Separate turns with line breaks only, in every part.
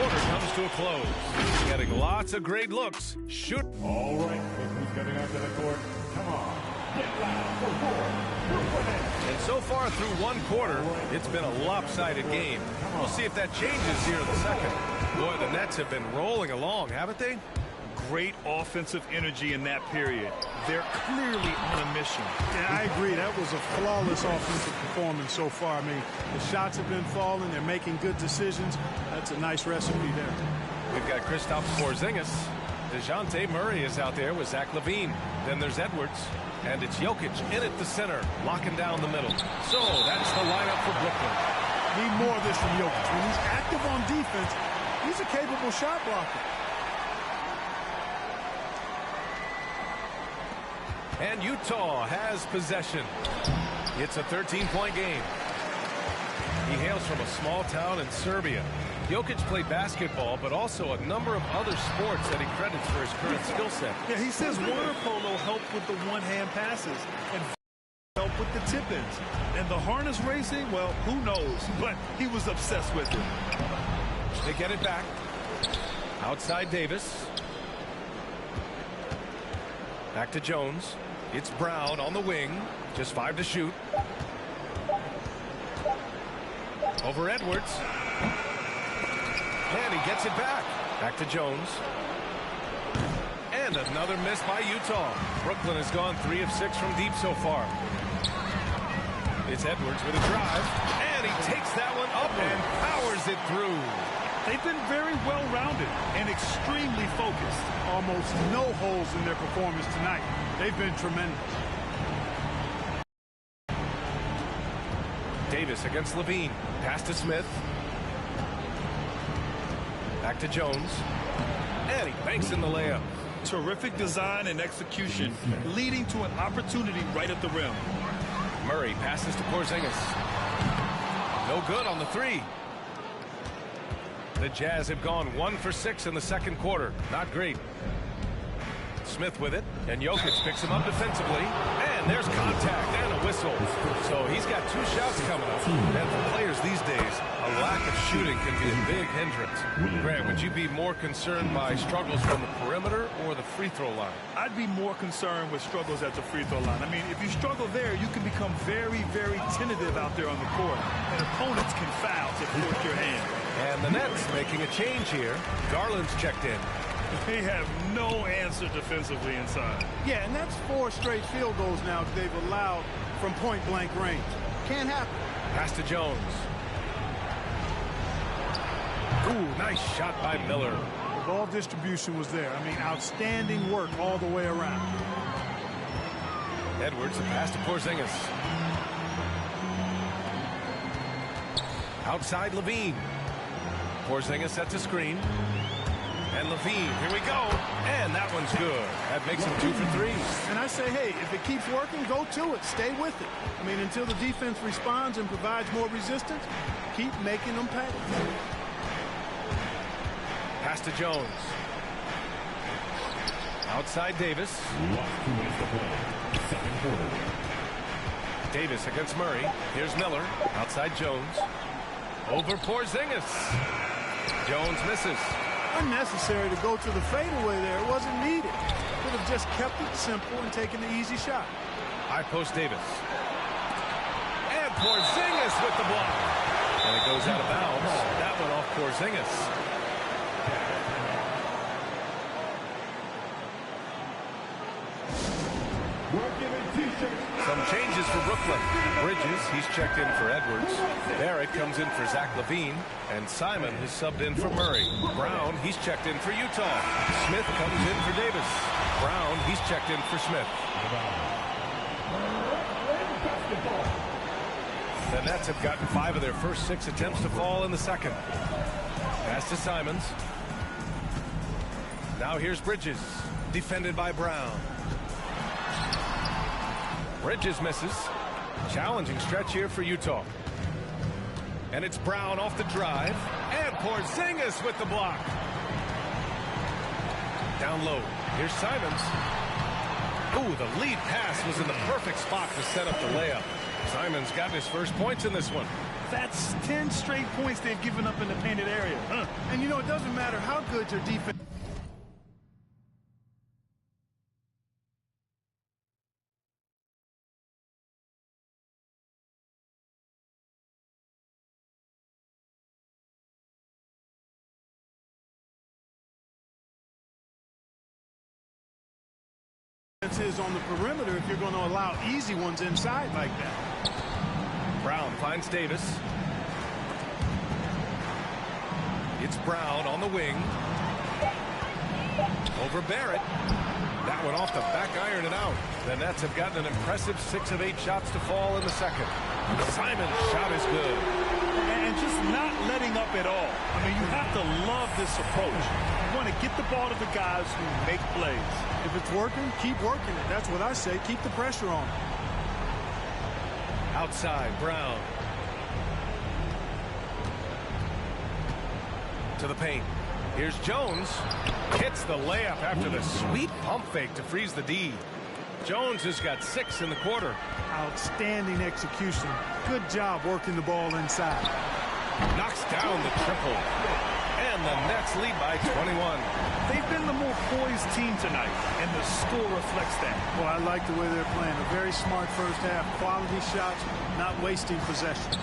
quarter comes to a close. Getting lots of great looks. Shoot.
All right, look who's getting onto the court. Come on, get loud for four.
And so far through one quarter, it's been a lopsided game. We'll see if that changes here in the second. Boy, the Nets have been rolling along, haven't they?
Great offensive energy in that period. They're clearly on a mission.
Yeah, I agree. That was a flawless offensive performance so far. I mean, the shots have been falling. They're making good decisions. That's a nice recipe there.
We've got Kristaps Porzingis. DeJounte Murray is out there with Zach LaVine. Then there's Edwards. And it's Jokic in at the center, locking down the middle. So that's the lineup for Brooklyn.
Need more of this from Jokic. When he's active on defense, he's a capable shot blocker.
And Utah has possession. It's a 13-point game. He hails from a small town in Serbia. Jokic played basketball, but also a number of other sports that he credits for his current skill set.
Yeah, he says water polo helped with the one-hand passes and helped with the tip-ins. And the harness racing, well, who knows? But he was obsessed with it.
They get it back. Outside Davis. Back to Jones. It's Brown on the wing. Just 5 to shoot. Over Edwards. And he gets it back. Back to Jones. And another miss by Utah. Brooklyn has gone 3 of 6 from deep so far. It's Edwards with a drive. And he takes that one up and powers it through.
They've been very well-rounded and extremely focused.
Almost no holes in their performance tonight. They've been tremendous.
Davis against LaVine. Pass to Smith. Back to Jones. And he banks in the layup.
Terrific design and execution, leading to an opportunity right at the rim.
Murray passes to Porzingis. No good on the 3. The Jazz have gone 1 for 6 in the second quarter. Not great. Smith with it, and Jokic picks him up defensively. And there's contact and a whistle. So he's got 2 shots coming up. And for players these days, a lack of shooting can be a big hindrance. Grant, would you be more concerned by struggles from the perimeter or the free throw line?
I'd be more concerned with struggles at the free throw line. I mean, if you struggle there, you can become very, very tentative out there on the court. And opponents can foul to force your hand.
And the Nets making a change here. Garland's checked in.
They have no answer defensively inside.
Yeah, and that's 4 straight field goals now that they've allowed from point-blank range. Can't happen.
Pass to Jones. Ooh, nice shot by Miller.
The ball distribution was there. I mean, outstanding work all the way around.
Edwards, a pass to Porzingis. Outside LaVine. Porzingis sets a screen. And LaVine, here we go. And that one's good. That makes him 2 for 3.
And I say, hey, if it keeps working, go to it. Stay with it. I mean, until the defense responds and provides more resistance, keep making them pay.
Pass to Jones. Outside Davis. Davis against Murray. Here's Miller. Outside Jones. Over Porzingis. Jones misses.
Unnecessary to go to the fadeaway there. It wasn't needed. Could have just kept it simple and taken the easy shot.
High post Davis. And Porzingis with the block. And it goes out of bounds. That one off Porzingis. Some changes for Brooklyn. Bridges, he's checked in for Edwards. Barrett comes in for Zach LaVine. And Simon has subbed in for Murray. Brown, he's checked in for Utah. Smith comes in for Davis. Brown, he's checked in for Smith. The Nets have gotten 5 of their first 6 attempts to fall in the second. Pass to Simons. Now here's Bridges, defended by Brown. Bridges misses. Challenging stretch here for Utah. And it's Brown off the drive. And Porzingis with the block. Down low. Here's Simons. Ooh, the lead pass was in the perfect spot to set up the layup. Simons got his first points in this one.
That's 10 straight points they've given up in the painted area.
And you know, it doesn't matter how good your defense is on the perimeter if you're going to allow easy ones inside like that.
Brown finds Davis. It's Brown on the wing. Over Barrett. That one off the back iron and out. The Nets have gotten an impressive 6 of 8 shots to fall in the second. Simon's shot is good.
And just not letting up at all. I mean, you have to love this approach. You want to get the ball to the guys who make plays.
If it's working, keep working it. That's what I say. Keep the pressure on.
Outside, Brown. To the paint. Here's Jones. Hits the layup after the sweet pump fake to freeze the D. Jones has got 6 in the quarter.
Outstanding execution. Good job working the ball inside.
Knocks down the triple. And the Nets lead by 21.
They've been the more poised team tonight, and the score reflects that.
Well, I like the way they're playing. A very smart first half. Quality shots, not wasting possessions.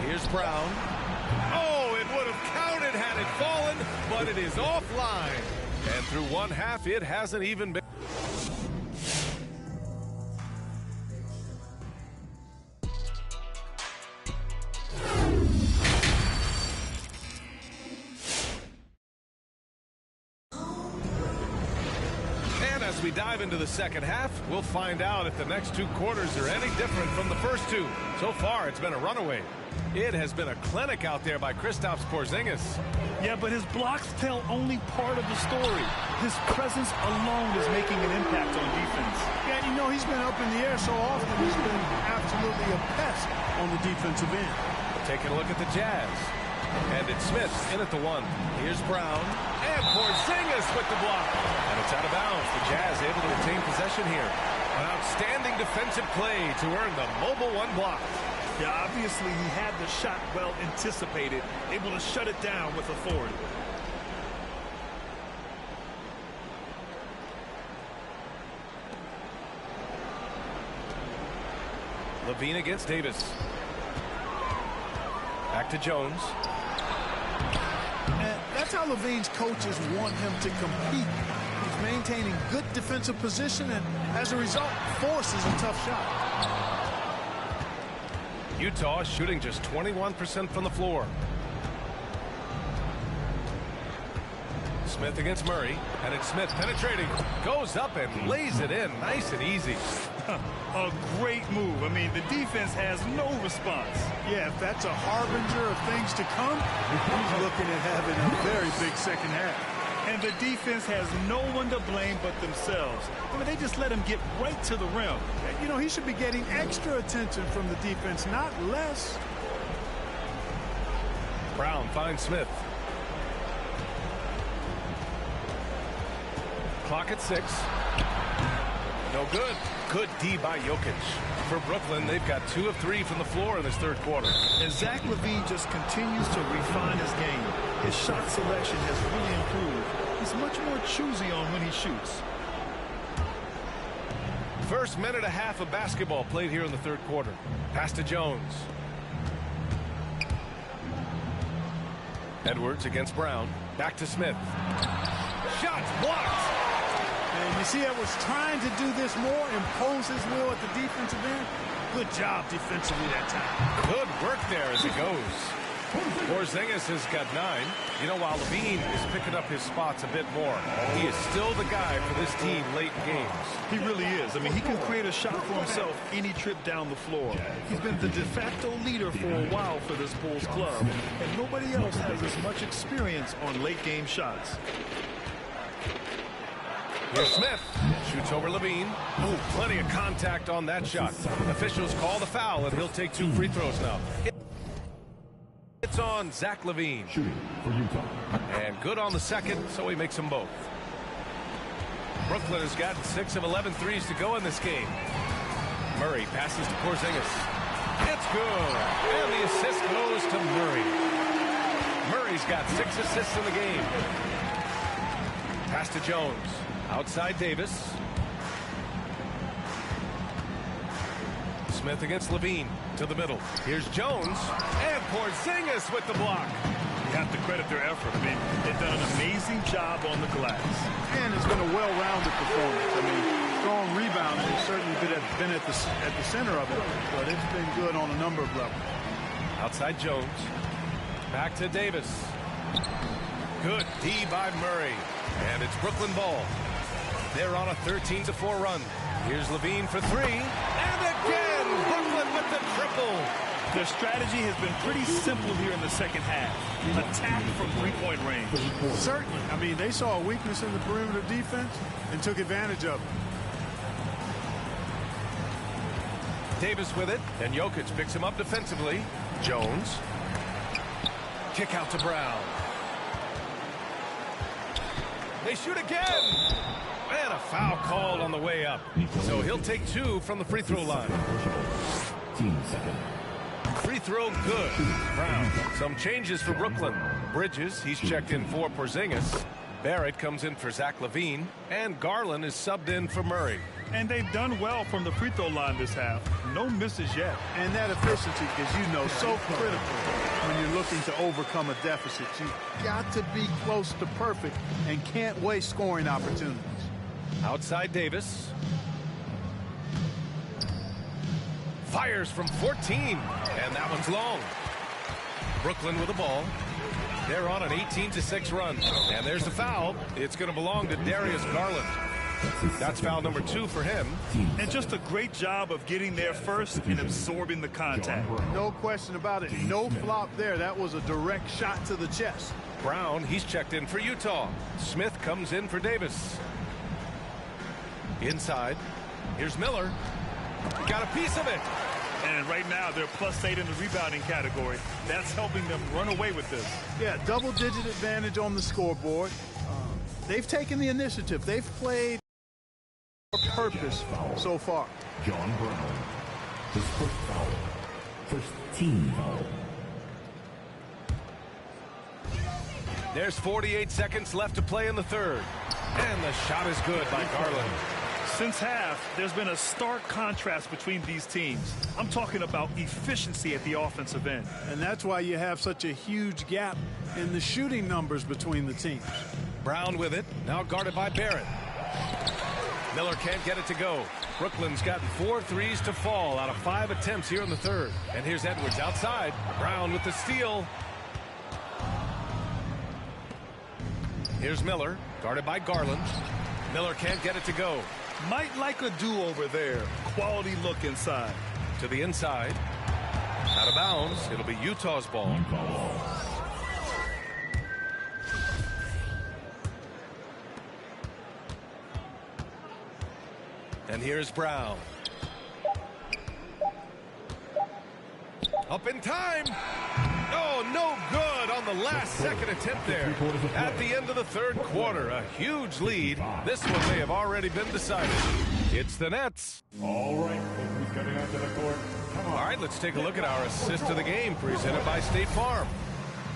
Here's Brown. Oh, it would have counted had it fallen, but it is offline. And through one half, it hasn't even been. And as we dive into the second half, we'll find out if the next 2 quarters are any different from the first 2. So far, it's been a runaway. It has been a clinic out there by Kristaps Porzingis.
Yeah, but his blocks tell only part of the story. His presence alone is making an impact on defense.
Yeah, you know, he's been up in the air so often. He's been absolutely a pest on the defensive end.
Taking a look at the Jazz. And it's Smith in at the 1. Here's Brown. And Porzingis with the block. And it's out of bounds. The Jazz able to retain possession here. An outstanding defensive play to earn the mobile 1 block.
Yeah, obviously he had the shot well anticipated, able to shut it down with authority.
LaVine against Davis. Back to Jones.
And that's how LaVine's coaches want him to compete. He's maintaining good defensive position and, as a result, forces a tough shot.
Utah shooting just 21% from the floor. Smith against Murray, and it's Smith penetrating, goes up and lays it in nice and easy.
A great move. I mean, the defense has no response.
Yeah, if that's a harbinger of things to come, he's looking at having a very big second half.
And the defense has no one to blame but themselves. I mean, they just let him get right to the rim.
You know, he should be getting extra attention from the defense, not less.
Brown finds Smith. Clock at 6. No good. Good D by Jokic. For Brooklyn, they've got 2 of 3 from the floor in this third quarter.
And Zach LaVine just continues to refine his game. His shot selection has really improved. He's much more choosy on when he shoots.
First minute and a half of basketball played here in the third quarter. Pass to Jones. Edwards against Brown. Back to Smith. Shots blocked.
And you see Edwards trying to do this more, impose his will at the defensive end. Good job defensively that time.
Good work there as it goes. Porzingis has got 9. You know, while LaVine is picking up his spots a bit more, he is still the guy for this team late in games.
He really is. I mean, he can create a shot for himself any trip down the floor. He's been the de facto leader for a while for this Bulls club, and nobody else has as much experience on late game shots.
Here's Smith. Shoots over LaVine. Ooh, plenty of contact on that shot. Officials call the foul, and he'll take 2 free throws now. It's on Zach LaVine.
Shooting for Utah.
And good on the second, so he makes them both. Brooklyn has gotten 6 of 11 threes to go in this game. Murray passes to Porzingis. It's good. And the assist goes to Murray. He's got 6 assists in the game. Pass to Jones. Outside Davis. Smith against Levine. To the middle. Here's Jones. And Porzingis with the block.
You have to credit their effort. I mean, they've done an amazing job on the glass.
And it's been a well-rounded performance. I mean, strong rebounding has certainly been at the center of it, but it's been good on a number of levels.
Outside Jones. Back to Davis. Good D by Murray. And it's Brooklyn ball. They're on a 13-4 run. Here's Levine for 3. And again, Brooklyn with the triple.
Their strategy has been pretty simple here in the second half. Attack from three-point range.
Certainly. I mean, they saw a weakness in the perimeter defense and took advantage of it.
Davis with it, and Jokic picks him up defensively. Jones. Kick out to Brown. They shoot again. And a foul called on the way up. So he'll take 2 from the free throw line. Free throw good. Brown. Some changes for Brooklyn. Bridges, he's checked in for Porzingis. Barrett comes in for Zach LaVine. And Garland is subbed in for Murray.
And they've done well from the free throw line this half. No misses yet.
And that efficiency, as you know, so critical when you're looking to overcome a deficit. You've got to be close to perfect and can't waste scoring opportunities.
Outside Davis. Fires from 14. And that one's long. Brooklyn with the ball. They're on an 18-6 run. And there's the foul. It's going to belong to Darius Garland. That's foul number 2 for him.
And just a great job of getting there first and absorbing the contact.
No question about it. No flop there. That was a direct shot to the chest.
Brown, he's checked in for Utah. Smith comes in for Davis. Inside. Here's Miller. Got a piece of it.
And right now, they're +8 in the rebounding category. That's helping them run away with this.
Yeah, double-digit advantage on the scoreboard. They've taken the initiative. They've played for purpose so far.
John Brown, his first foul. First team foul.
There's 48 seconds left to play in the third. And the shot is good by Garland.
Since half, there's been a stark contrast between these teams. I'm talking about efficiency at the offensive end.
And that's why you have such a huge gap in the shooting numbers between the teams.
Brown with it, now guarded by Barrett. Miller can't get it to go. Brooklyn's gotten 4 threes to fall out of 5 attempts here in the third. And here's Edwards outside. Brown with the steal. Here's Miller, guarded by Garland. Miller can't get it to go.
Might like a do-over there. Quality look inside.
To the inside. Out of bounds. It'll be Utah's ball. And here's Brown. Up in time. Oh, no good on the last second attempt there. At the end of the third quarter, a huge lead. This one may have already been decided. It's the Nets.
All right, look who's coming onto the court. Come on.
All right, let's take a look at our assist of the game presented by State Farm.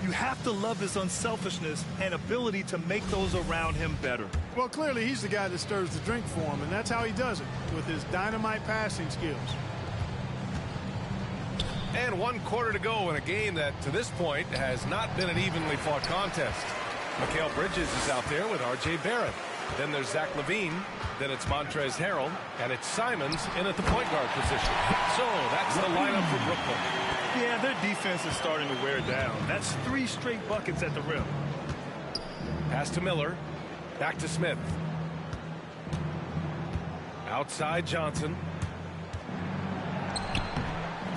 You have to love his unselfishness and ability to make those around him better.
Well, clearly he's the guy that stirs the drink for him, and that's how he does it, with his dynamite passing skills.
And 1 quarter to go in a game that, to this point, has not been an evenly fought contest. Mikal Bridges is out there with R.J. Barrett. Then there's Zach LaVine. Then it's Montrezl Harrell. And it's Simons in at the point guard position. So that's the lineup for Brooklyn.
Yeah, their defense is starting to wear down. That's 3 straight buckets at the rim.
Pass to Miller. Back to Smith. Outside Johnson.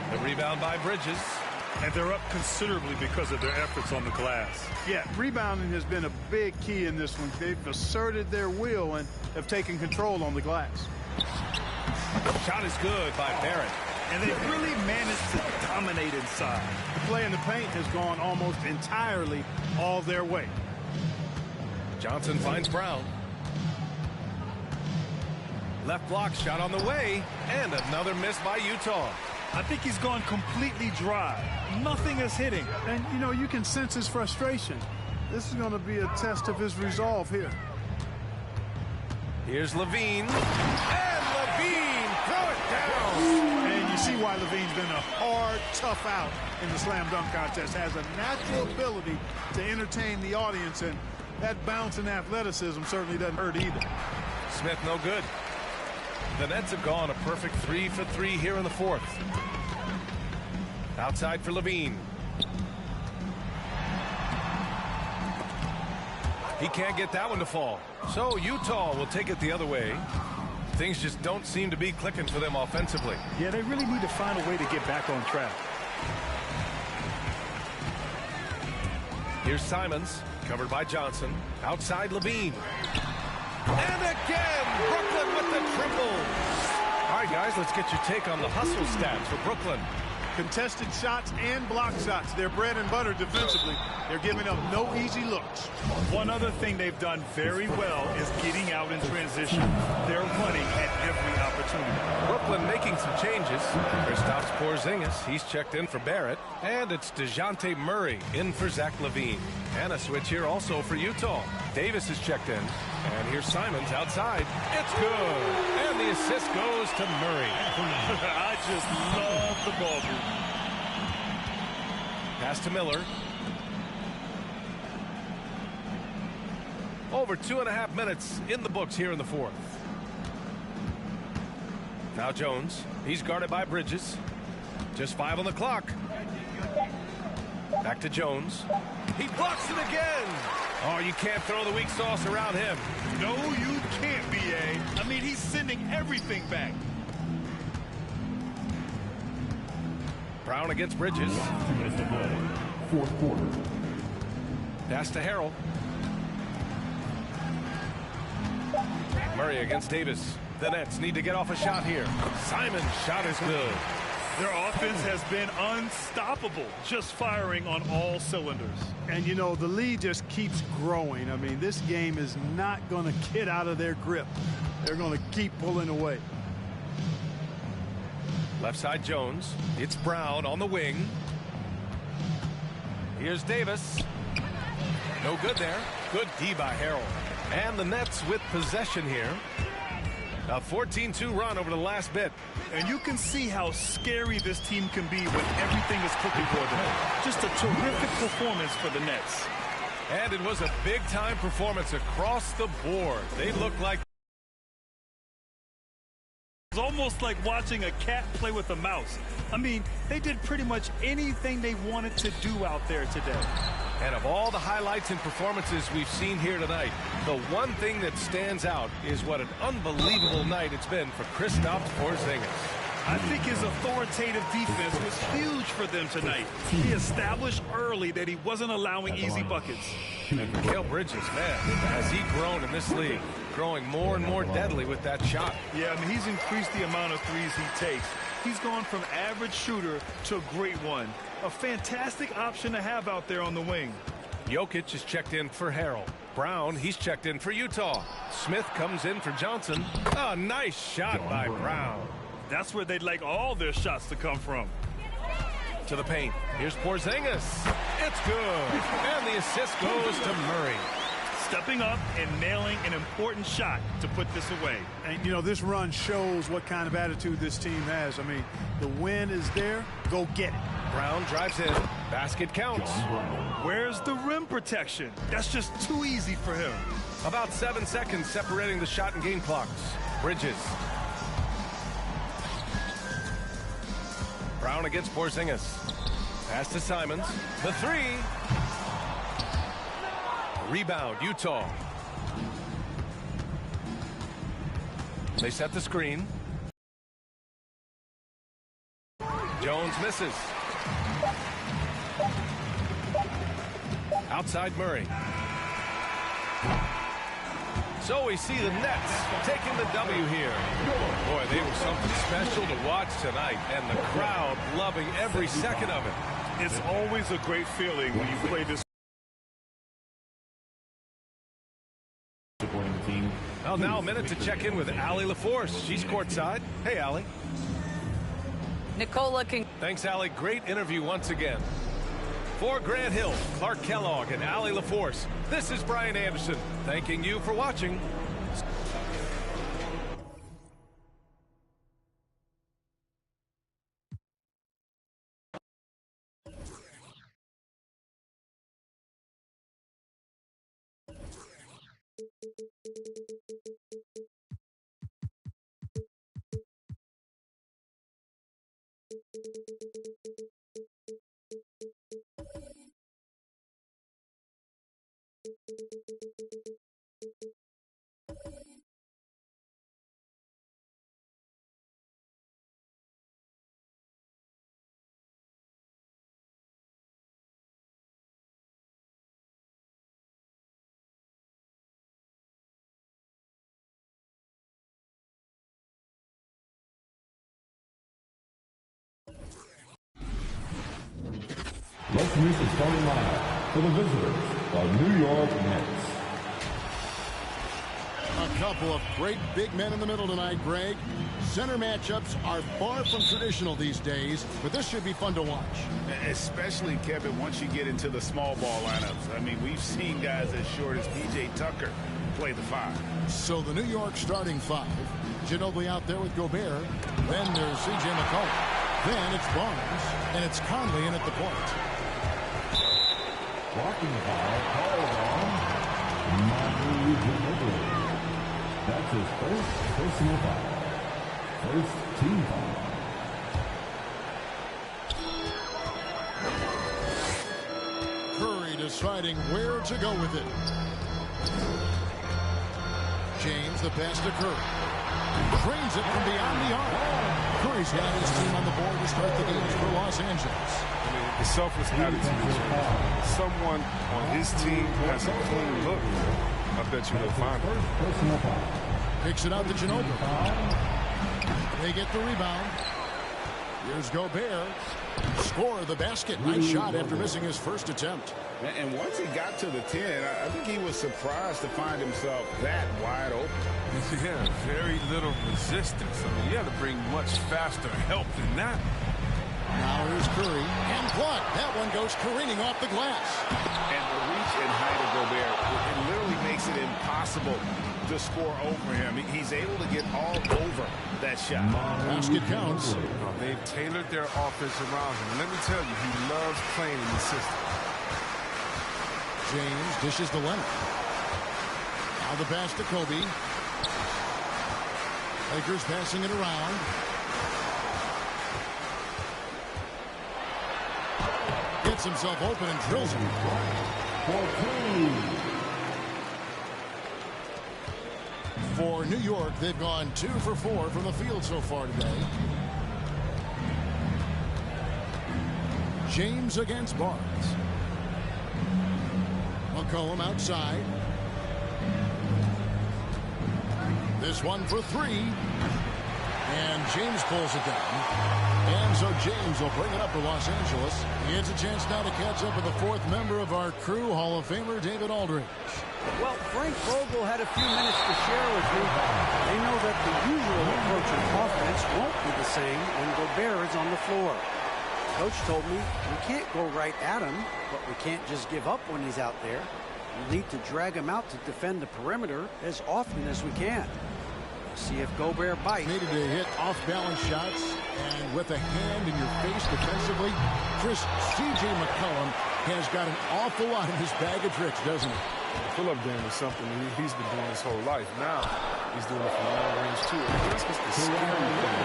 The rebound by Bridges.
And they're up considerably because of their efforts on the glass.
Yeah, rebounding has been a big key in this one. They've asserted their will and have taken control on the glass.
Shot is good by Barrett.
And they've really managed to dominate inside.
The play in the paint has gone almost entirely all their way.
Johnson finds Brown. Left block shot on the way. And another miss by Utah.
I think he's gone completely dry. Nothing is hitting.
And, you know, you can sense his frustration. This is going to be a test of his resolve here.
Here's Levine. And Levine throw it down.
And you see why Levine's been a hard, tough out in the slam dunk contest. Has a natural ability to entertain the audience, and that bounce and athleticism certainly doesn't hurt either.
Smith no good. The Nets have gone a perfect 3 for 3 here in the fourth. Outside for Levine. He can't get that one to fall. So Utah will take it the other way. Things just don't seem to be clicking for them offensively.
Yeah, they really need to find a way to get back on track.
Here's Simons, covered by Johnson. Outside Levine. And again, Brooklyn with the triple. All right, guys, let's get your take on the hustle stats for Brooklyn.
Contested shots and block shots. They're bread and butter defensively. They're giving up no easy looks.
One other thing they've done very well is getting out in transition. They're running at every opportunity.
Brooklyn making some changes. Kristaps Porzingis, he's checked in for Barrett. And it's DeJounte Murray in for Zach LaVine. And a switch here also for Utah. Davis is checked in. And here's Simons outside. It's good. And the assist goes to Murray.
I just love the ball move.
Pass to Miller. Over 2.5 minutes in the books here in the fourth. Now Jones. He's guarded by Bridges. Just 5 on the clock. Back to Jones. He blocks it again. Oh, you can't throw the weak sauce around him.
No, you can't, B.A. I mean, he's sending everything back.
Brown against Bridges.
Fourth quarter.
Pass to Harrell. Murray against Davis. The Nets need to get off a shot here. Simon's shot is good.
Their offense has been unstoppable, just firing on all cylinders.
And, you know, the lead just keeps growing. I mean, this game is not going to get out of their grip. They're going to keep pulling away.
Left side Jones. It's Brown on the wing. Here's Davis. No good there. Good D by Harrell. And the Nets with possession here. A 14-2 run over the last bit.
And you can see how scary this team can be when everything is cooking for them. Just a terrific performance for the Nets.
And it was a big-time performance across the board. They look like
It's almost like watching a cat play with a mouse. I mean, they did pretty much anything they wanted to do out there today.
And of all the highlights and performances we've seen here tonight, the one thing that stands out is what an unbelievable night it's been for Kristaps Porzingis.
I think his authoritative defense was huge for them tonight. He established early that he wasn't allowing easy buckets.
And Mikal Bridges, man, has he grown in this league, growing more and more deadly with that shot.
Yeah, I mean, he's increased the amount of threes he takes. He's gone from average shooter to a great one. A fantastic option to have out there on the wing.
Jokic is checked in for Harrell. Brown, he's checked in for Utah. Smith comes in for Johnson. A nice shot by Brown.
That's where they'd like all their shots to come from.
To the paint. Here's Porzingis. It's good. And the assist goes to Murray.
Stepping up and nailing an important shot to put this away.
And, you know, this run shows what kind of attitude this team has. I mean, the win is there. Go get it.
Brown drives in. Basket counts.
Where's the rim protection? That's just too easy for him.
About 7 seconds separating the shot and game clocks. Bridges. Brown against Porzingis. Pass to Simons. The three. Rebound, Utah. They set the screen. Jones misses. Outside Murray. So we see the Nets taking the W here. Boy, they were something special to watch tonight, and the crowd loving every second of it.
It's always a great feeling when you play this.
Well, now a minute to check in with Allie LaForce. She's courtside. Hey, Allie.
Nikola can...
Thanks, Allie. Great interview once again. For Grant Hill, Clark Kellogg, and Allie LaForce, this is Brian Anderson, thanking you for watching.
Let's meet the starting lineup for the visitors, the New York Knicks.
A couple of great big men in the middle tonight, Greg. Center matchups are far from traditional these days, but this should be fun to watch.
Especially, Kevin, once you get into the small ball lineups. I mean, we've seen guys as short as P.J. Tucker play the 5.
So the New York starting 5. Ginobili out there with Gobert. Then there's C.J. McCollum. Then it's Barnes, and it's Conley in at the point.
Blocking foul called on Manu Ginobili. That's his first personal foul. First team foul.
Curry deciding where to go with it. James, the pass to Curry. Trains it from beyond the arc. Curry's got his team on the board to start the games for Los Angeles.
I mean, the selfless attitude. Someone on his team has a clean look. I bet you he'll find it.
Picks it out to Ginobili. They get the rebound. Here's Gobert. Score the basket. Nice shot after missing his first attempt.
And once he got to the 10, I think he was surprised to find himself that wide open.
Yeah, very little resistance. I mean, you have to bring much faster help than that.
Now here's Curry. And block. That one goes careening off the glass.
And the reach and height of Gobert, it literally makes it impossible to score over him. He's able to get all over that shot.
Basket counts.
They've tailored their offense around him. Let me tell you, he loves playing in the system.
James dishes to Leonard. Now the pass to Kobe. Lakers passing it around. Gets himself open and drills it. For New York, they've gone 2 for 4 from the field so far today. James against Barnes. McCollum outside. This one for 3. And James pulls it down. And so James will bring it up for Los Angeles. He has a chance now to catch up with the 4th member of our crew, Hall of Famer David Aldridge.
Well, Frank Vogel had a few minutes to share with me. They know that the usual approach of offense won't be the same when Gobert is on the floor. Coach told me we can't go right at him, but we can't just give up when he's out there. We need to drag him out to defend the perimeter as often as we can. See if Gobert bites.
Needed to hit off-balance shots, and with a hand in your face defensively, Chris, C.J. McCollum has got an awful lot in his bag of tricks, doesn't he?
The pull-up game is something he's been doing his whole life. Now he's doing it from long range too. I think that's the scary thing.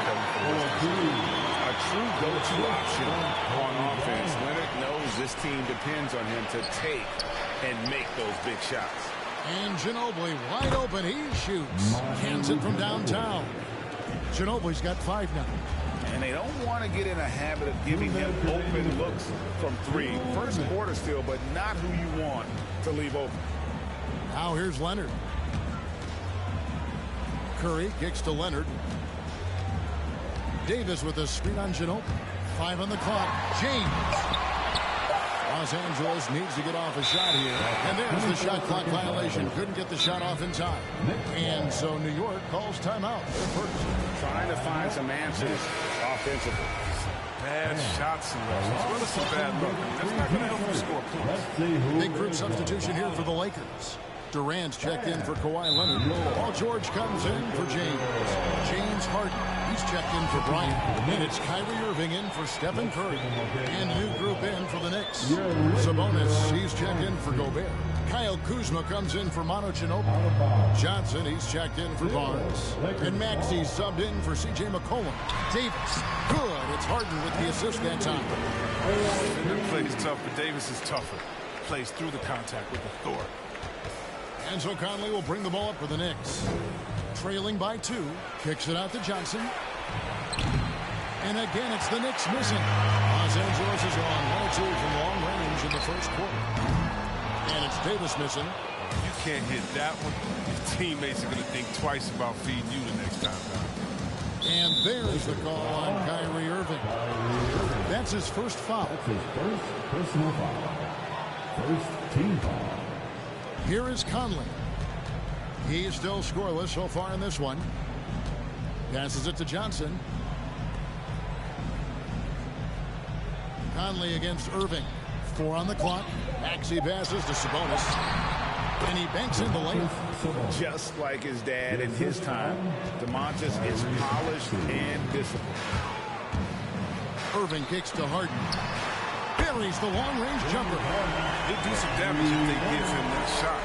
A true go-to option on offense. Leonard knows this team depends on him to take and make those big shots.
And Ginobili wide open. He shoots. Cans it from downtown. Ginobili's got 5 now.
And they don't want to get in a habit of giving him open looks from 3. First quarter still, but not who you want to leave open.
Now here's Leonard. Curry kicks to Leonard. Davis with a screen on Ginobili. 5 on the clock. James. Los Angeles needs to get off a shot here. And there's the shot clock violation. Couldn't get the shot off in time. And so New York calls timeout. They're first.
Trying to find some answers offensively.
Bad shot selection, as well as some bad luck. That's not going to help you score points.
Big group substitution here for the Lakers. Durant's checked in for Kawhi Leonard. Paul George comes in for James. James Harden, he's checked in for Bryant. And it's Kyrie Irving in for Stephen Curry. And a new group in for the Knicks. Sabonis, he's checked in for Gobert. Kyle Kuzma comes in for Manu Ginobili. Johnson, he's checked in for Barnes. And Maxey's subbed in for C.J. McCollum. Davis, good. It's Harden with the assist that time.
Defender plays tough, but Davis is tougher. Plays through the contact with authority.
Enzo Conley will bring the ball up for the Knicks. Trailing by 2. Kicks it out to Johnson. And again, it's the Knicks missing. Los Angeles is on 1-2 from long range in the first quarter. And it's Davis missing.
If you can't hit that one, your teammates are going to think twice about feeding you the next time down.
And there's the call on Kyrie Irving. That's his first foul.
That's his first personal foul. First team foul.
Here is Conley. He's still scoreless so far in this one. Passes it to Johnson. Conley against Irving. 4 on the clock. Maxey passes to Sabonis. And he banks in the layup.
Just like his dad in his time, DeMontis is polished and disciplined.
Irving kicks to Harden. Buries the long-range jumper.
He'll do some damage if they give him that shot.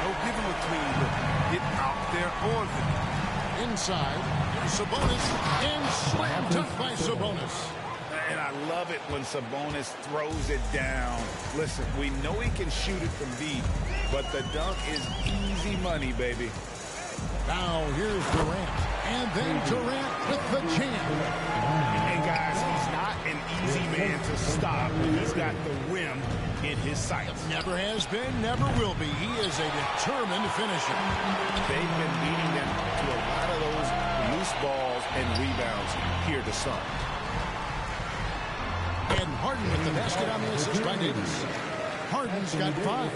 Don't give him a clean look. Get out there on him.
Inside, Sabonis, and slam dunk by Sabonis.
And I love it when Sabonis throws it down. Listen, we know he can shoot it from deep, but the dunk is easy money, baby.
Now here's Durant. And then Durant with the jam.
And guys, he's not an easy man to stop when he's got the rim in his sights.
Never has been, never will be. He is a determined finisher.
They've been beating them to a lot of those loose balls and rebounds here to start.
And Harden with the basket on the assist by Davis. Harden's got 5.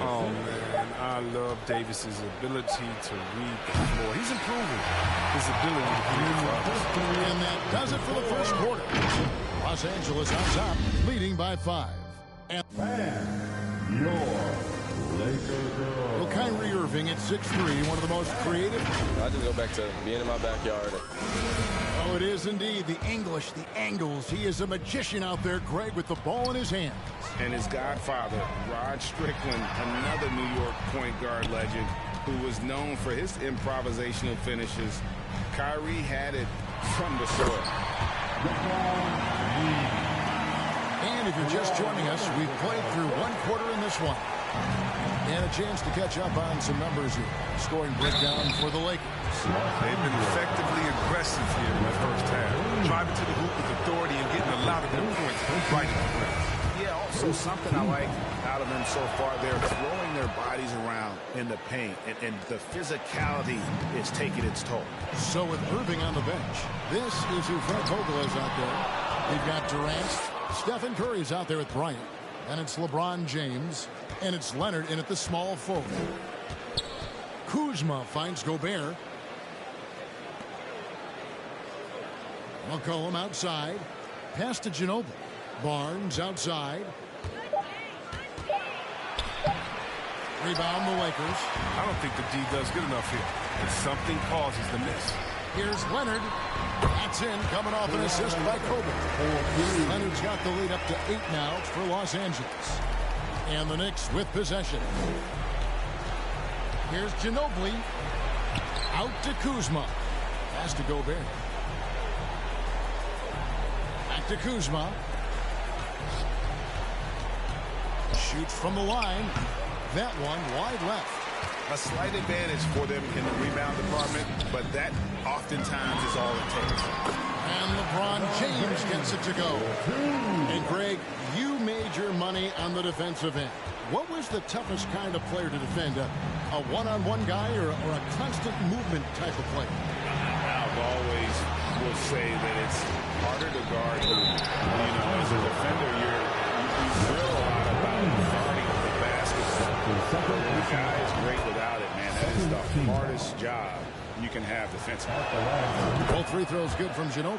Oh, man, I love Davis's ability to read the floor. He's improving his ability to create for others.
And that does it for the first quarter. Los Angeles on top, leading by 5. And
Your Laker girl.
well, Kyrie Irving at 6'3", one of the most creative.
I just go back to being in my backyard.
Oh, it is indeed. The English, the angles. He is a magician out there, Greg, with the ball in his hand.
And his godfather, Rod Strickland, another New York point guard legend who was known for his improvisational finishes. Kyrie had it from the soil.
And if you're just joining us, we've played through 1 quarter in this one. And a chance to catch up on some numbers here. Scoring breakdown for the Lakers.
They've been effectively aggressive here in the first half. Driving to the hoop with authority and getting a lot of their points right at the rim.
Yeah, also something I like out of them so far, they're throwing their bodies around in the paint, and the physicality is taking its toll.
So with Irving on the bench, this is who Frank Vogel is out there. We've got Durant. Stephen Curry's out there with Bryant. And it's LeBron James. And it's Leonard in at the small forward. Kuzma finds Gobert. McCollum outside. Pass to Ginobili. Barnes outside. Rebound the Lakers.
I don't think the D does good enough here. And something causes the miss.
Here's Leonard. That's in, coming off an assist by Kobe. Leonard's got the lead up to 8 now for Los Angeles. And the Knicks with possession. Here's Ginobili. Out to Kuzma. Pass to Gobert. Back to Kuzma. Shoots from the line. That one wide left.
A slight advantage for them in the rebound department, but that oftentimes is all it takes.
And LeBron James gets it to go. And Greg, you made your money on the defensive end. What was the toughest kind of player to defend? A one-on-one guy or a constant movement type of player?
I've always will say that it's harder to guard who, as a defender, you realize The guy is great without it, man. That is the hardest job you can have defensively.
Both free throws good from Ginobili.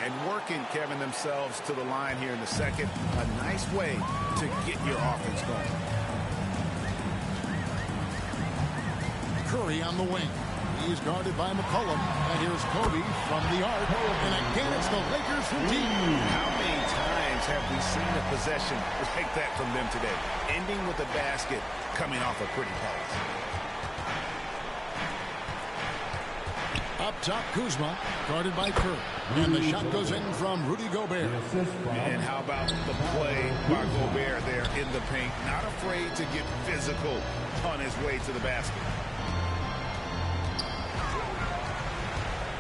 And working, Kevin, themselves to the line here in the second. A nice way to get your offense going.
Curry on the wing. He's guarded by McCollum. And here's Kobe from the arc. And again, it's the Lakers from deep.
How many times have we seen a possession like that from them today? Ending with a basket, coming off a pretty pass.
Up top, Kuzma, guarded by Curry. And the shot goes in from Rudy Gobert.
And how about the play by Gobert there in the paint? Not afraid to get physical on his way to the basket.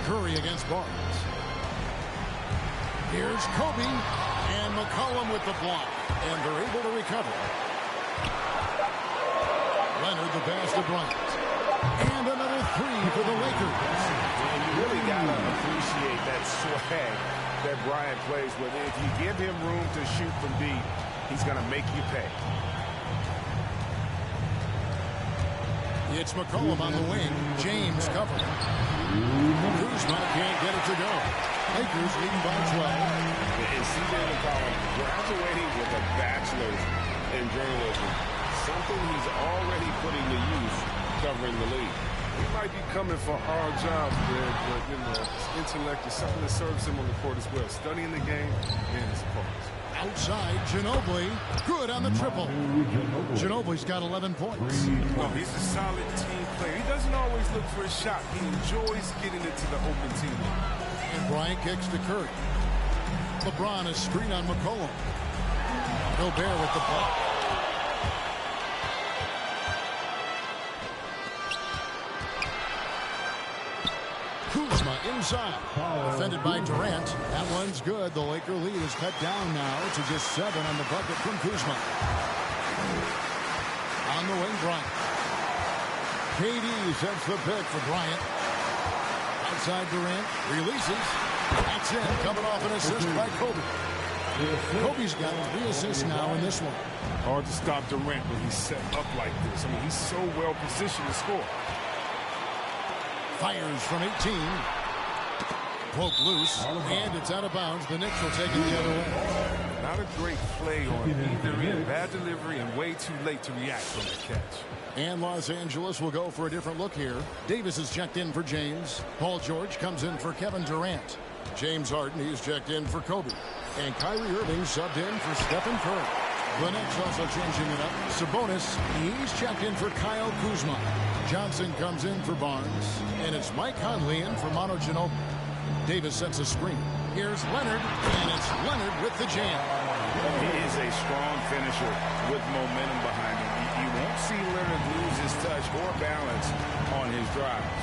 Curry against Barnes. Here's Kobe. And McCollum with the block. And they're able to recover. Leonard the pass to Bryant. And another three for the Lakers.
And you really got to appreciate that swag that Bryant plays with. If you give him room to shoot from deep, he's going to make you pay.
It's McCollum on the wing. James covering. Kuzma can't get it to go. Lakers leading by 12.
And C.J. McCollum graduating with a bachelor's in journalism. Something he's already putting to use covering the league.
He might be coming for hard jobs, Greg, but his intellect is something that serves him on the court as well. Studying the game and his opponents.
Outside, Ginobili. Good on the triple. Ginobili's got 11 points.
Well, he's a solid team player. He doesn't always look for a shot. He enjoys getting into the open team.
And Bryant kicks to Curry. LeBron is screen on McCollum. Gobert with the block. Kuzma inside. Defended by Durant. That one's good. The Laker lead is cut down now to just 7 on the bucket from Kuzma. On the wing, Bryant. KD sets the pick for Bryant. Outside Durant. Releases. That's in. Coming off an assist by Kobe. Kobe's got 3 assists now in this one.
Hard to stop Durant when he's set up like this. I mean, he's so well positioned to score.
Fires from 18. Poke loose. And it's out of bounds. The Knicks will take it the other way.
Not a great play on either end. Bad delivery and way too late to react from the catch.
And Los Angeles will go for a different look here. Davis is checked in for James. Paul George comes in for Kevin Durant. James Harden, he's checked in for Kobe. And Kyrie Irving subbed in for Stephen Curry. The Knicks also changing it up. Sabonis, he's checked in for Kyle Kuzma. Johnson comes in for Barnes. And it's Mike Conley in for Manu Ginobili. Davis sets a screen. Here's Leonard, and it's Leonard with the jam.
He is a strong finisher with momentum behind him. You won't see Leonard lose his touch or balance on his drives.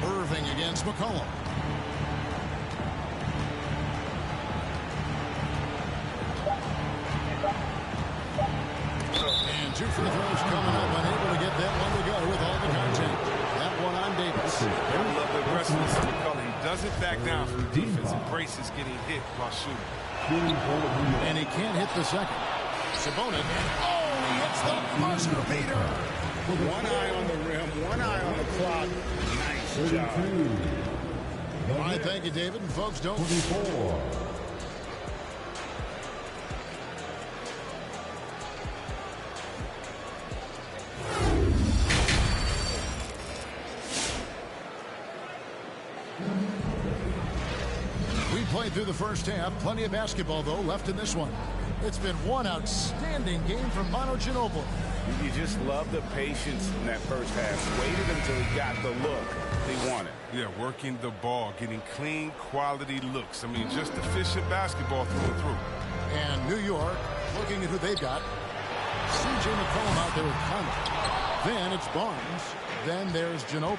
Irving against McCollum. And 2 free throws coming up. Unable to get that one to go with all the contact. That one on Davis.
I love the aggressiveness of McCollum. He doesn't back down from defense. Embraces getting hit while shooting.
And he can't hit the second. Sabonis. Oh, he hits the buzzer beater.
One eye on the rim, one eye on the clock. Nice job.
All right, thank you, David. And folks, don't. We played through the first half. Plenty of basketball, though, left in this one. It's been one outstanding game from Manu Ginobili.
You just love the patience in that first half. Waited until he got the look he wanted.
Yeah, working the ball, getting clean, quality looks. I mean, just efficient basketball through and through.
And New York, looking at who they've got. C.J. McCollum out there with Conley. Then it's Barnes. Then there's Ginobili.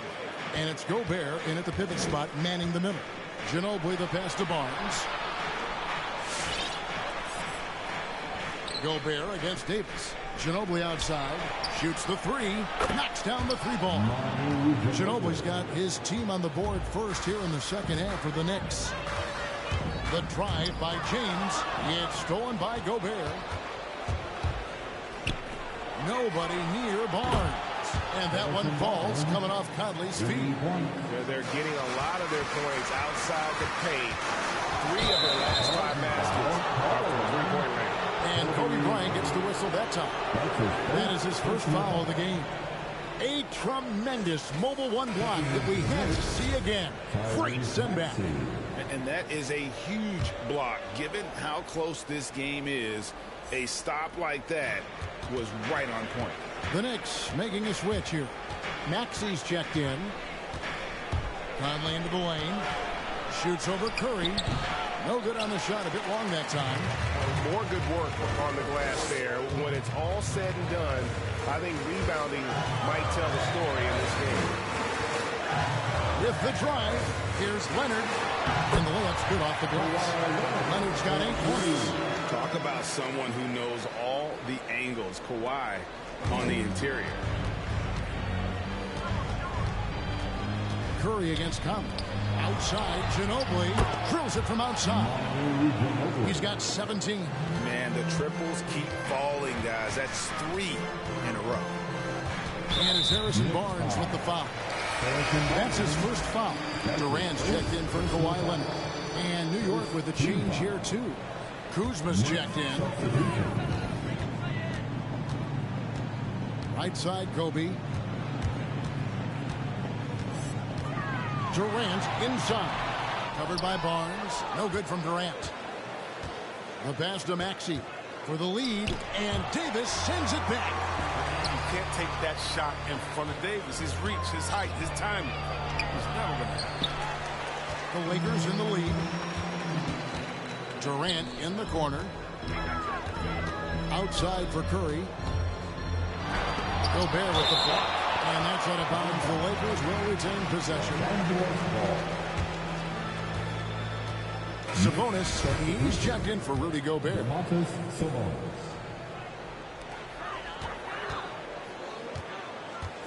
And it's Gobert in at the pivot spot, manning the middle. Ginobili the pass to Barnes. Gobert against Davis. Ginobili outside, shoots the 3, knocks down the 3 ball. Ginobili's got his team on the board first here in the second half for the Knicks. The drive by James, it's stolen by Gobert. Nobody near Barnes. And that one falls coming off Conley's feet.
They're getting a lot of their points outside the paint. 3 of their last 5 baskets are from the three-point range.
And Kobe Bryant gets the whistle that time. That is his first foul of the game. A tremendous Mobile One block that we had to see again. Great send back.
And that is a huge block. Given how close this game is, a stop like that was right on point.
The Knicks making a switch here. Maxey's checked in. Conley into the lane. Shoots over Curry. No good on the shot. A bit long that time.
More good work on the glass there. When it's all said and done, I think rebounding might tell the story in this game.
With the drive, here's Leonard. And the layup's good off the glass. Leonard's got 8 points.
Talk about someone who knows all the angles. Kawhi on the interior.
Curry against Conley. Outside, Ginobili drills it from outside. He's got 17.
Man, the triples keep falling, guys. That's 3 in a row.
And it's Harrison Barnes with the foul. That's his first foul. Durant's checked in for Kawhi Leonard. And New York with a change here, too. Kuzma's checked in. Right side, Kobe. Durant inside. Covered by Barnes. No good from Durant. The pass to Maxey for the lead. And Davis sends it back.
You can't take that shot in front of Davis. His reach, his height, his timing. He's never going to happen.
The Lakers in the lead. Durant in the corner. Outside for Curry. Gobert with the block. And that's out of bounds. The Lakers will retain possession. Sabonis, he's checked in for Rudy Gobert.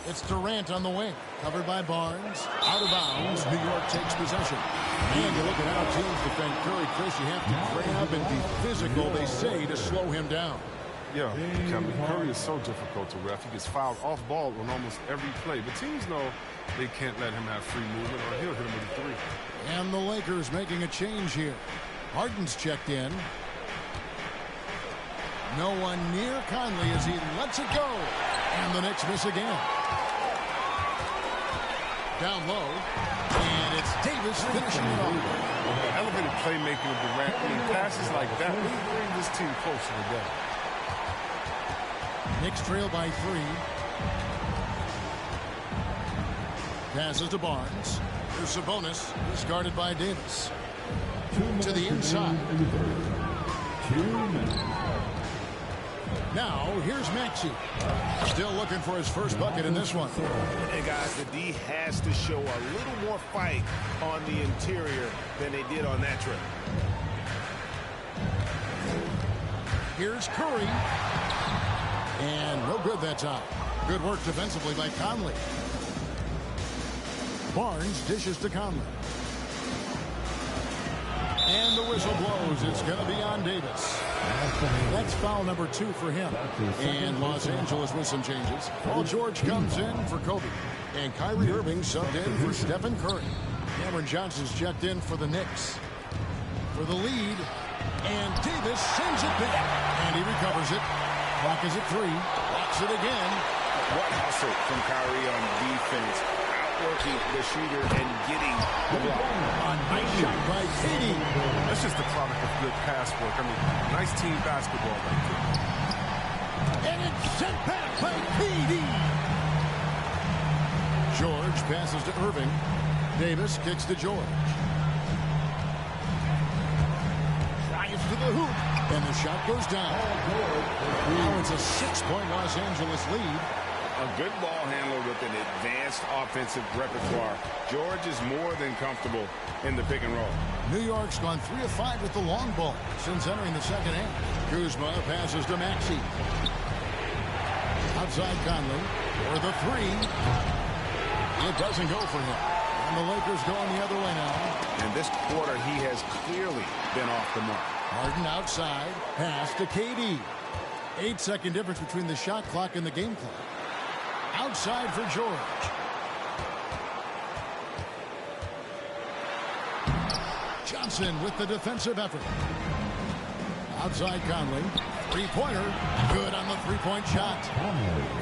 It's Durant on the wing. Covered by Barnes. Out of bounds. New York takes possession. And you look at how teams defend Curry. Chris, you have to grab and be physical, they say, to slow him down.
Yeah, Curry is so difficult to ref. He gets fouled off ball on almost every play. But teams know they can't let him have free movement or he'll hit him with a 3.
And the Lakers making a change here. Harden's checked in. No one near Conley as he lets it go. And the Knicks miss again. Down low. And it's Davis finishing it off.
Elevated playmaking of Durant. I mean, passes like that really bring this team closer together.
Knicks trail by 3. Passes to Barnes. Here's Sabonis. He's guarded by Davis. To the inside. Now, here's Maxey. Still looking for his first bucket in this one.
And guys, the D has to show a little more fight on the interior than they did on that trip.
Here's Curry. And no good that time. Good work defensively by Conley. Barnes dishes to Conley. And the whistle blows. It's going to be on Davis. That's foul number 2 for him. And Los Angeles with some changes. Paul George comes in for Kobe. And Kyrie Irving subbed in for Stephen Curry. Cameron Johnson's checked in for the Knicks. For the lead. And Davis sends it back. And he recovers it. Clock is at 3. Locks it again.
What hustle from Kyrie on defense. Outworking the shooter and getting the block.
A nice shot by KD.
That's just the product of good pass work. I mean, nice team basketball right there.
And it's sent back by KD. George passes to Irving. Davis kicks to George. Drives to the hoop. And the shot goes down. Now it's a 6-point Los Angeles lead.
A good ball handler with an advanced offensive repertoire. George is more than comfortable in the pick and roll.
New York's gone 3 of 5 with the long ball since entering the second half. Kuzma passes to Maxey. Outside Conley for the 3. It doesn't go for him. And the Lakers going the other way now.
In this quarter, he has clearly been off the mark.
Harden outside. Pass to KD. 8-second difference between the shot clock and the game clock. Outside for George. Johnson with the defensive effort. Outside Conley. Three-pointer. Good on the three-point shot.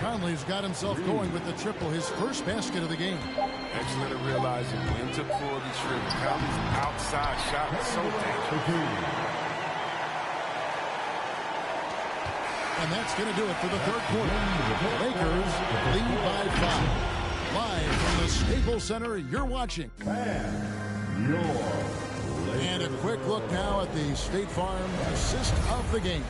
Conley's got himself going with the triple, his first basket of the game.
Excellent at realizing when to pull the trigger. Conley's outside shot was so dangerous.
And that's going to do it for the third quarter. Lakers lead by 5. Live from the Staples Center, you're watching. And a quick look now at the State Farm assist of the game.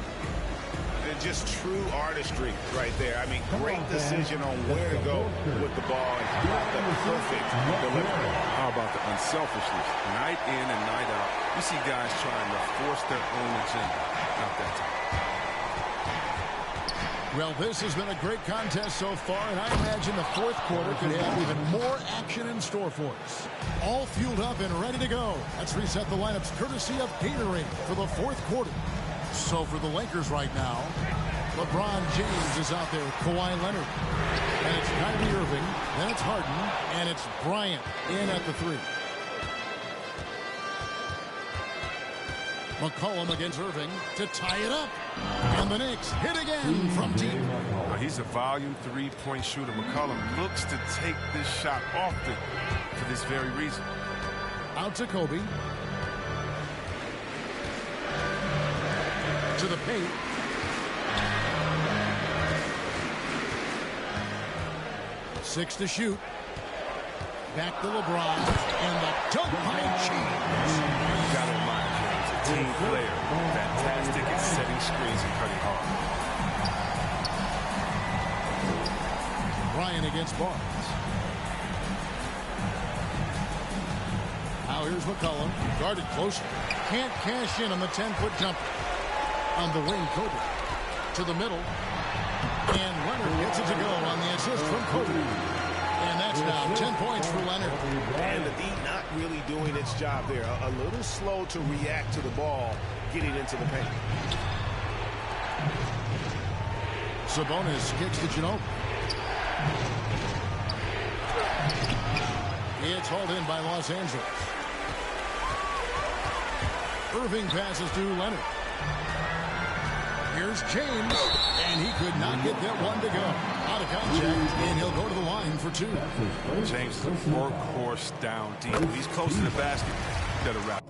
And just true artistry right there. I mean, great decision on where to go with the ball and the perfect delivery.
How about the unselfishness? Night in and night out, you see guys trying to force their own agenda. Not that time.
Well, this has been a great contest so far, and I imagine the fourth quarter could have even more action in store for us. All fueled up and ready to go. Let's reset the lineups courtesy of Gatorade for the fourth quarter. So for the Lakers right now, LeBron James is out there, Kawhi Leonard. And it's Kyrie Irving, then it's Harden, and it's Bryant in at the 3. McCollum against Irving to tie it up. And the Knicks hit again from deep.
He's a volume three-point shooter. McCollum looks to take this shot often for this very reason.
Out to Kobe. To the paint. Six to shoot. Back to LeBron. And the dunk by James.
Got to remind James, a team player, fantastic at setting screens and cutting hard.
Bryant against Barnes. Now here's McCollum. Guarded closely. Can't cash in on the 10-foot jumper. On the wing, Kobe. To the middle. And Leonard gets it to go on the assist from Kobe. And that's now 10 points for Leonard.
And the D not really doing its job there. A little slow to react to the ball getting into the paint.
Sabonis kicks to Ginobili. It's hauled in by Los Angeles. Irving passes to Leonard. Here's James, and he could not get that one to go. Out of contact, and he'll go to the line for 2.
James is a workhorse down deep. When he's close to the basket, you got to wrap.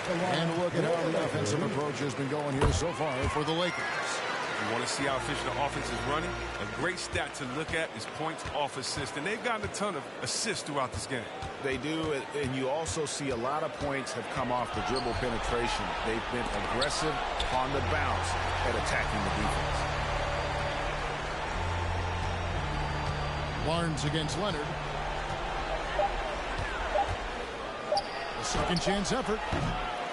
And look at how the offensive approach has been going here so far for the Lakers.
You want to see how efficient the offense is running? A great stat to look at is points off assist, and they've gotten a ton of assists throughout this game.
They do, and you also see a lot of points have come off the dribble penetration. They've been aggressive on the bounce at attacking the defense.
Barnes against Leonard. A second chance effort.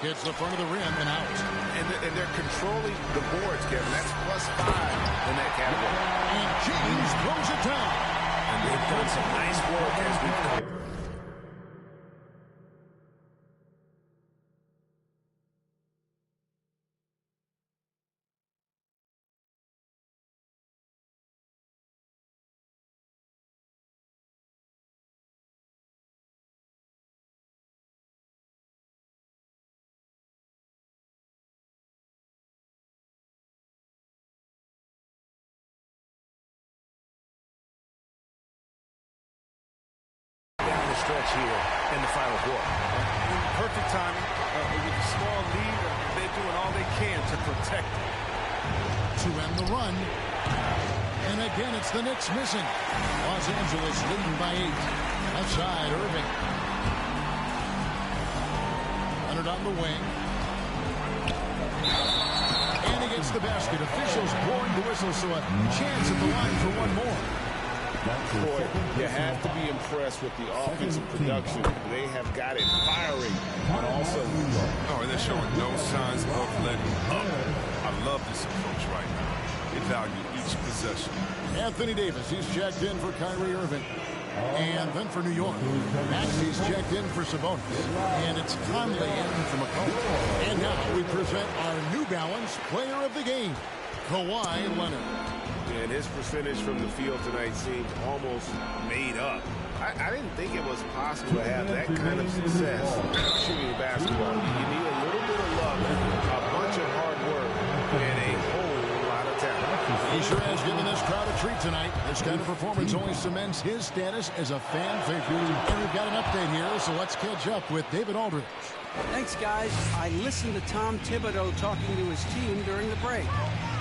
Hits the front of the rim and out.
And they're controlling the boards, Kevin. That's +5 in that category.
And James throws it down.
And they've done some nice work as we've come.
stretch here in the final quarter.
Perfect timing. With a small lead, they're doing all they can to protect it.
To end the run. And again, it's the Knicks missing. Los Angeles leading by 8. Outside, Irving. Leonard on the wing. And he gets the basket. Officials blowing the whistle, so a chance at the line for one more.
Boy, you have to be impressed with the offensive production. They have got it firing on all cylinders.
Oh, and they're showing no signs of letting up. I love this approach right now. They value each possession.
Anthony Davis, he's checked in for Kyrie Irving. And then for New York, Maxey's checked in for Sabonis. And it's Conley in for McCollum. And now we present our New Balance Player of the Game, Kawhi Leonard.
And his percentage from the field tonight seems almost made up. I didn't think it was possible to have that kind of success shooting the basketball. You need a little bit of luck, a bunch of hard work, and a whole lot of talent.
He sure has given this crowd a treat tonight. This kind of performance only cements his status as a fan favorite. And we've got an update here, so let's catch up with David Aldridge.
Thanks, guys. I listened to Tom Thibodeau talking to his team during the break.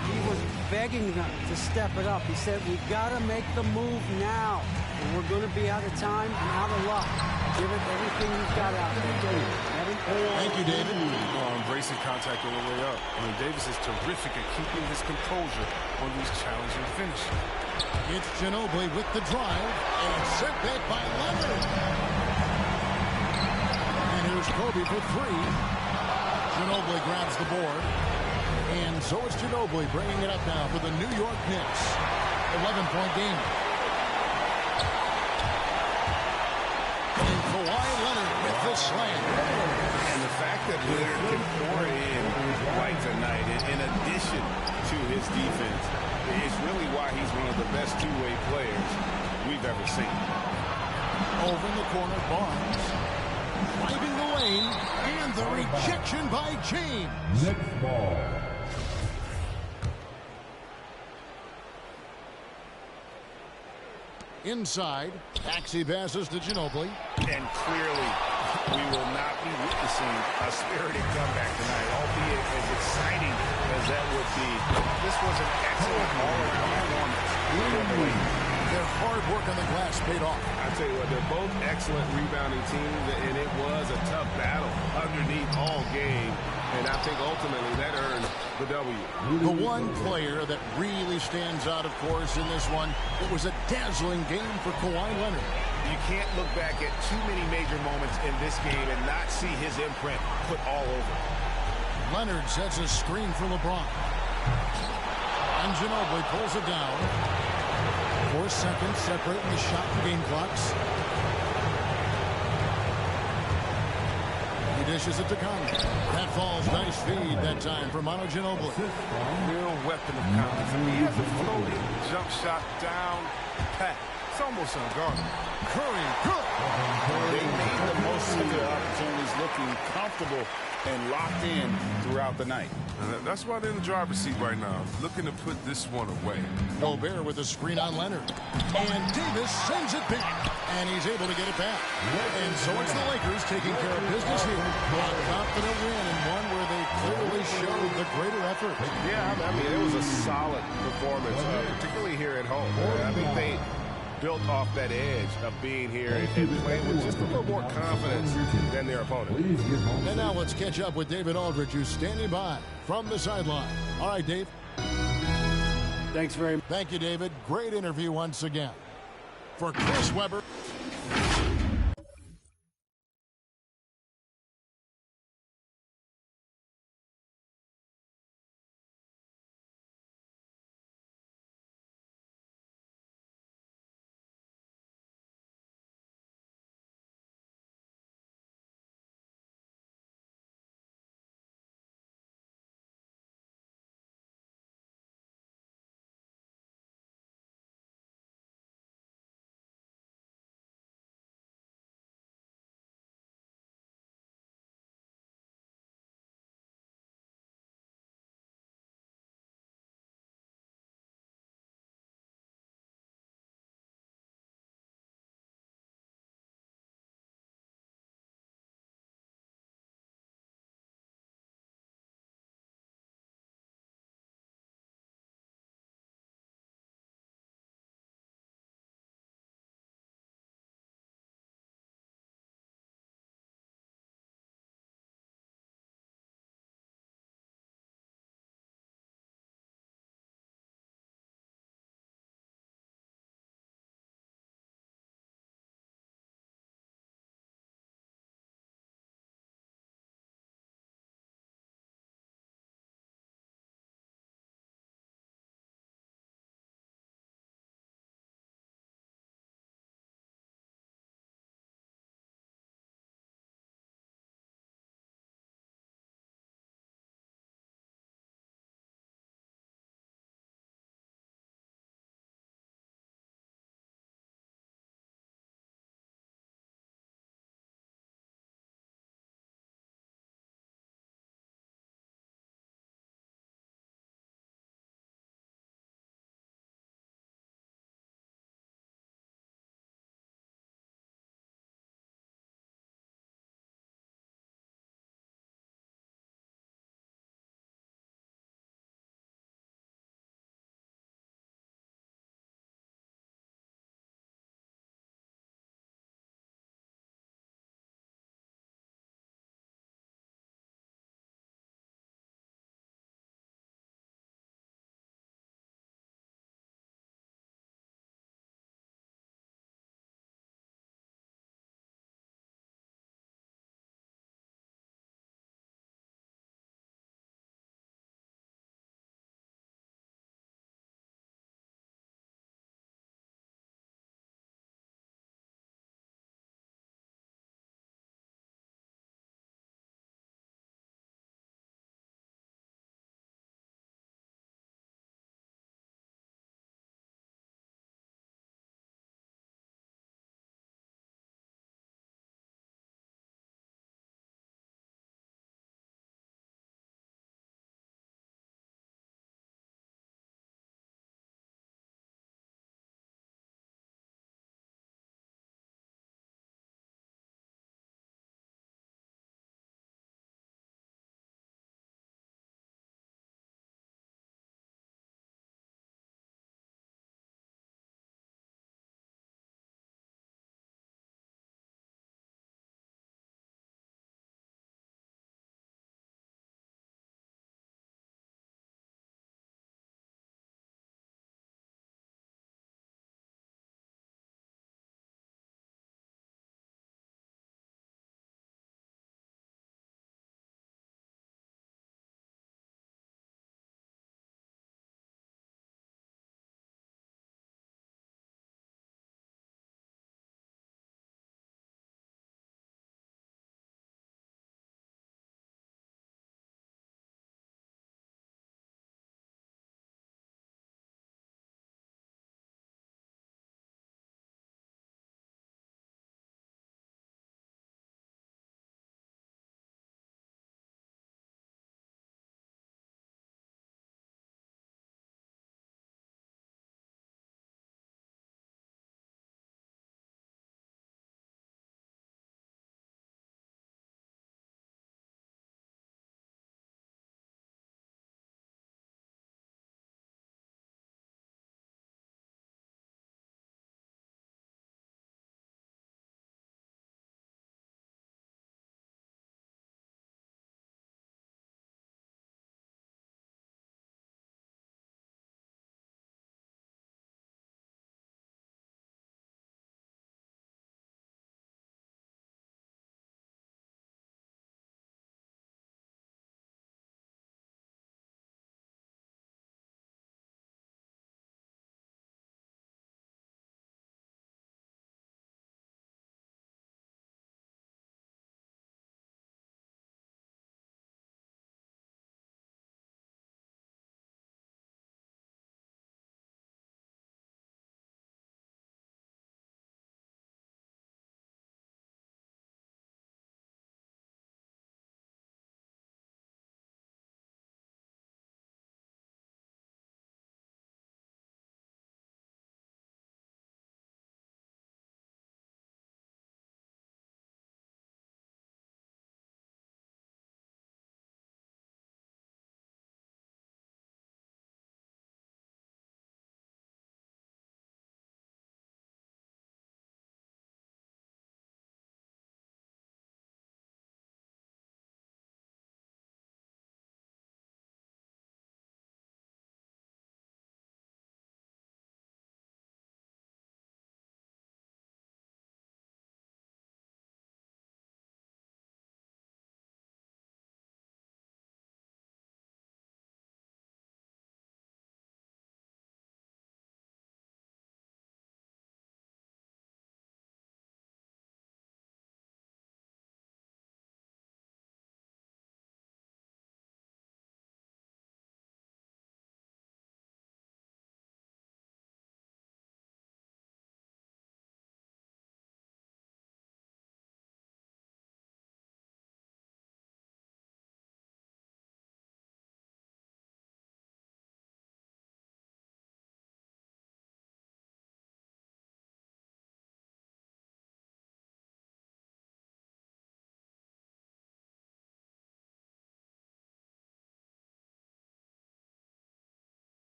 He was begging them to step it up. He said, we've got to make the move now. And we're going to be out of time and out of luck. Give it everything you've got out there.
Thank you, David.
Embracing contact on the way up. I mean, Davis is terrific at keeping his composure on these challenging finishes.
It's Ginobili with the drive, and it's sent back by Leonard. And here's Kobe for 3. Ginobili grabs the board. And so it's Ginobili bringing it up now for the New York Knicks. 11-point game. And Kawhi Leonard with the slam.
And the fact that Leonard can pour it in like tonight, in addition to his defense, is really why he's one of the best two-way players we've ever seen.
Over in the corner, Barnes. Driving the lane. And the rejection by James.
Next ball.
Inside, Maxey passes to Ginobili.
And clearly, we will not be witnessing a spirited comeback tonight, albeit as exciting as that would be. This was an excellent all-around performance.
Their hard work on the glass paid off.
I tell you what, they're both excellent rebounding teams, and it was a tough battle underneath all game. And I think ultimately that earned the W.
The one player that really stands out, of course, in this one, it was a dazzling game for Kawhi Leonard.
You can't look back at too many major moments in this game and not see his imprint put all over.
Leonard sets a screen for LeBron. And Ginobili pulls it down. 4 seconds separating the shot and game clocks. He dishes it to Conley. That falls. Nice feed that time from Manu Ginobili.
Real weapon of confidence. I mean, he has a floating jump shot down pat. It's almost unguardable.
Curry, good.
They made the most of their opportunities, looking comfortable and locked in throughout the night.
And that's why they're in the driver's seat right now, looking to put this one away.
Gobert with a screen on Leonard. And Davis sends it back. And he's able to get it back. And so it's the Lakers taking care of business here. A confident win and one where they clearly showed the greater effort.
Yeah, I mean, it was a solid performance, particularly here at home. I think they built off that edge of being here and playing with just a little more confidence than their opponent.
And now let's catch up with David Aldridge, who's standing by from the sideline. All right, Dave.
Thanks very much.
Thank you, David. Great interview once again. For Chris Webber.